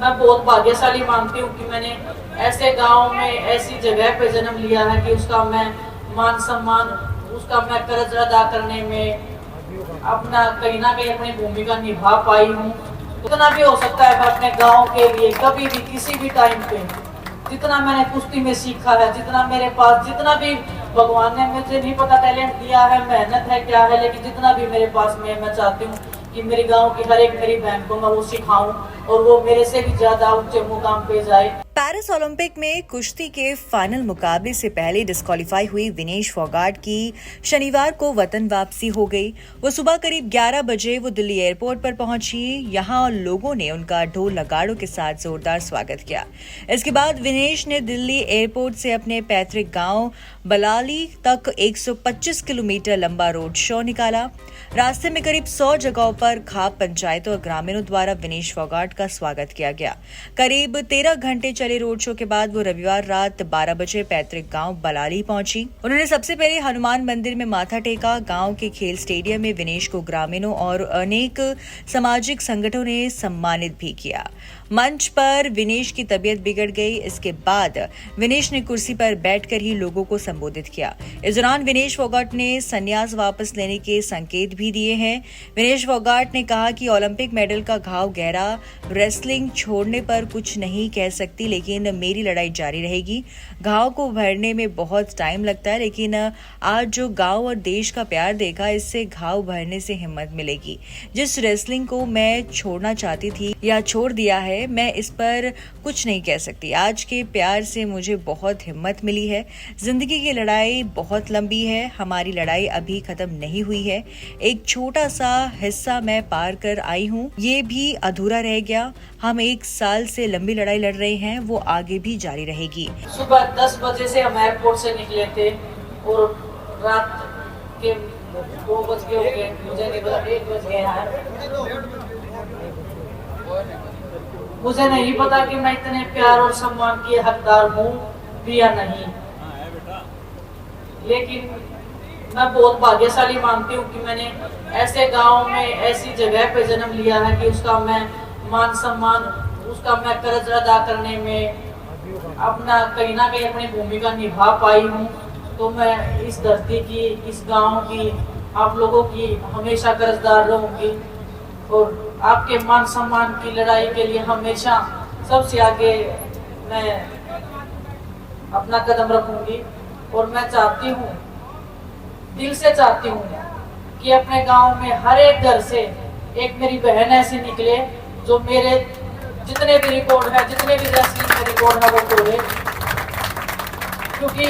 मैं बहुत भाग्यशाली मानती हूँ कि मैंने ऐसे गांव में ऐसी जगह पे जन्म लिया है कि उसका मैं मान सम्मान, उसका मैं कर्ज अदा करने में अपना कहीं ना कहीं अपनी भूमिका निभा पाई हूँ। जितना भी हो सकता है मैं अपने गांव के लिए कभी भी किसी भी टाइम पे जितना मैंने कुश्ती में सीखा है, जितना मेरे पास, जितना भी भगवान ने मुझे नहीं पता टैलेंट दिया है, मेहनत है क्या है, लेकिन जितना भी मेरे पास में मैं चाहती हूँ कि मेरे गांव की हर एक मेरी बहन को मैं वो सिखाऊं और वो मेरे से भी ज्यादा ऊंचे मुकाम पे जाए। पेरिस ओलंपिक में कुश्ती के फाइनल मुकाबले से पहले डिस्क्वालीफाई हुई विनेश फोगाट की शनिवार को वतन वापसी हो गई। वो सुबह करीब 11 बजे वो दिल्ली एयरपोर्ट पर पहुंची। यहां लोगों ने उनका ढोल नगाड़ों के साथ जोरदार स्वागत किया। इसके बाद विनेश ने दिल्ली एयरपोर्ट से अपने पैतृक गांव बलाली तक 125 किलोमीटर लंबा रोड शो निकाला। रास्ते में करीब 100 जगहों पर खाप पंचायतों और ग्रामीणों द्वारा विनेश फोगाट का स्वागत किया गया। करीब 13 घंटे चले रोड शो के बाद वो रविवार रात 12 बजे पैतृक गांव बलाली पहुंची। उन्होंने सबसे पहले हनुमान मंदिर में माथा टेका। गांव के खेल स्टेडियम में विनेश को ग्रामीणों और अनेक सामाजिक संगठनों ने सम्मानित भी किया। मंच पर विनेश की तबीयत बिगड़ गई। इसके बाद विनेश ने कुर्सी पर बैठकर ही लोगों को संबोधित किया। इस दौरान विनेश फोगाट ने संन्यास वापस लेने के संकेत भी दिए हैं। विनेश फोगाट ने कहा कि ओलंपिक मेडल का घाव गहरा, रेसलिंग छोड़ने पर कुछ नहीं कह सकती, लेकिन मेरी लड़ाई जारी रहेगी। घाव को भरने में बहुत टाइम लगता है, लेकिन आज जो गांव और देश का प्यार देखा, इससे घाव भरने से हिम्मत मिलेगी। जिस रेसलिंग को मैं छोड़ना चाहती थी या छोड़ दिया है, मैं इस पर कुछ नहीं कह सकती। आज के प्यार से मुझे बहुत हिम्मत मिली है। जिंदगी की लड़ाई बहुत लंबी है, हमारी लड़ाई अभी खत्म नहीं हुई है। एक छोटा सा हिस्सा मैं पार कर आई हूँ, ये भी अधूरा रह गया। हम 1 साल से लंबी लड़ाई लड़ रहे हैं, वो आगे भी जारी रहेगी। सुबह 10 बजे से हम एयरपोर्ट से निकले थे और रात के 2 बज गए हो गए, मुझे नहीं पता 1 बज गए हैं। मुझे नहीं पता कि मैं इतने प्यार और सम्मान की हकदार हूँ भी या नहीं, लेकिन मैं बहुत भाग्यशाली मानती हूँ कि मैंने ऐसे गांव में ऐसी जगह पे जन्म लिया है कि उसका मैं मान सम्मान, उसका मैं कर्ज अदा करने में अपना कहीं ना कहीं अपनी भूमिका निभा पाई हूँ। तो मैं इस धरती की, इस गांव की, आप लोगों की हमेशा कर्जदार रहूंगी और आपके मान सम्मान की लड़ाई के लिए हमेशा सबसे आगे मैं अपना कदम रखूंगी। और मैं चाहती हूँ, दिल से चाहती हूँ कि अपने गांव में हर एक घर से एक मेरी बहन ऐसी निकले जो मेरे जितने भी रिकॉर्ड है, जितने भी रेसलिंग के रिकॉर्ड है वो तोड़े। क्योंकि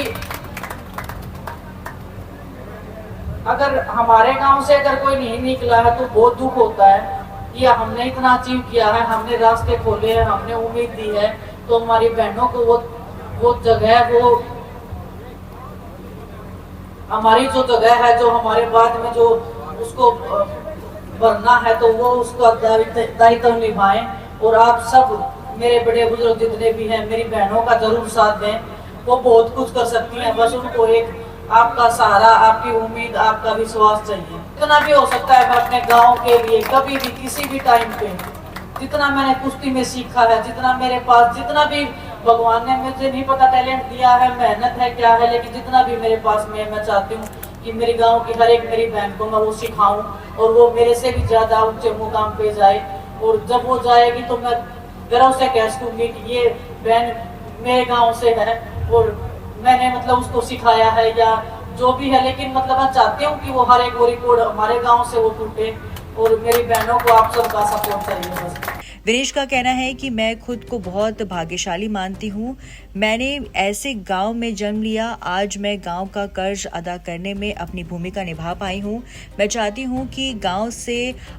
अगर हमारे गांव से अगर कोई नहीं निकला है तो बहुत दुख होता है कि हमने इतना अचीव किया है, हमने रास्ते खोले हैं, हमने उम्मीद दी है, तो हमारी बहनों को वो जगह, वो हमारी जो जगह है, जो हमारे बाद में जो उसको भरना है, तो वो उसका दायित्व निभाएं। और आप सब मेरे बड़े बुजुर्ग जितने भी हैं, मेरी बहनों का जरूर साथ दें। वो बहुत कुछ कर सकती हैं, बस उनको एक आपका सहारा, आपकी उम्मीद, आपका विश्वास चाहिए। जितना भी हो सकता है मैं अपने गांव के लिए कभी भी किसी भी टाइम पे जितना मैंने कुश्ती में सीखा है, जितना मेरे पास, जितना भी भगवान ने मुझे नहीं पता टैलेंट दिया है, मेहनत है क्या है, लेकिन जितना भी मेरे पास में मैं चाहती हूँ कि मेरे गांव की हर एक मेरी बहन को मैं वो सिखाऊं और वो मेरे से भी ज्यादा ऊंचे मुकाम पे जाए। और जब वो जाएगी तो मैं गर्व से कह सकूंगी कि ये बहन मेरे गांव से है और मैंने मतलब उसको सिखाया है या जो भी है। लेकिन मतलब मैं चाहती हूँ कि वो हर एक वो रिकॉर्ड हमारे गांव से वो टूटे और मेरी बहनों को आप सबका सपोर्ट चाहिए बस। विनेश का कहना है कि मैं खुद को बहुत भाग्यशाली मानती हूँ। मैंने ऐसे गांव में जन्म लिया। आज मैं गांव का कर्ज अदा करने में अपनी भूमिका निभा पाई हूँ। मैं चाहती हूँ कि गांव से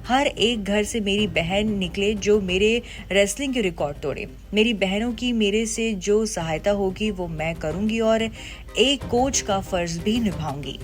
हर एक घर से मेरी बहन निकले जो मेरे रेसलिंग के रिकॉर्ड तोड़े। मेरी बहनों की मेरे से जो सहायता होगी वो मैं करूँगी और एक कोच का फर्ज भी निभाऊंगी।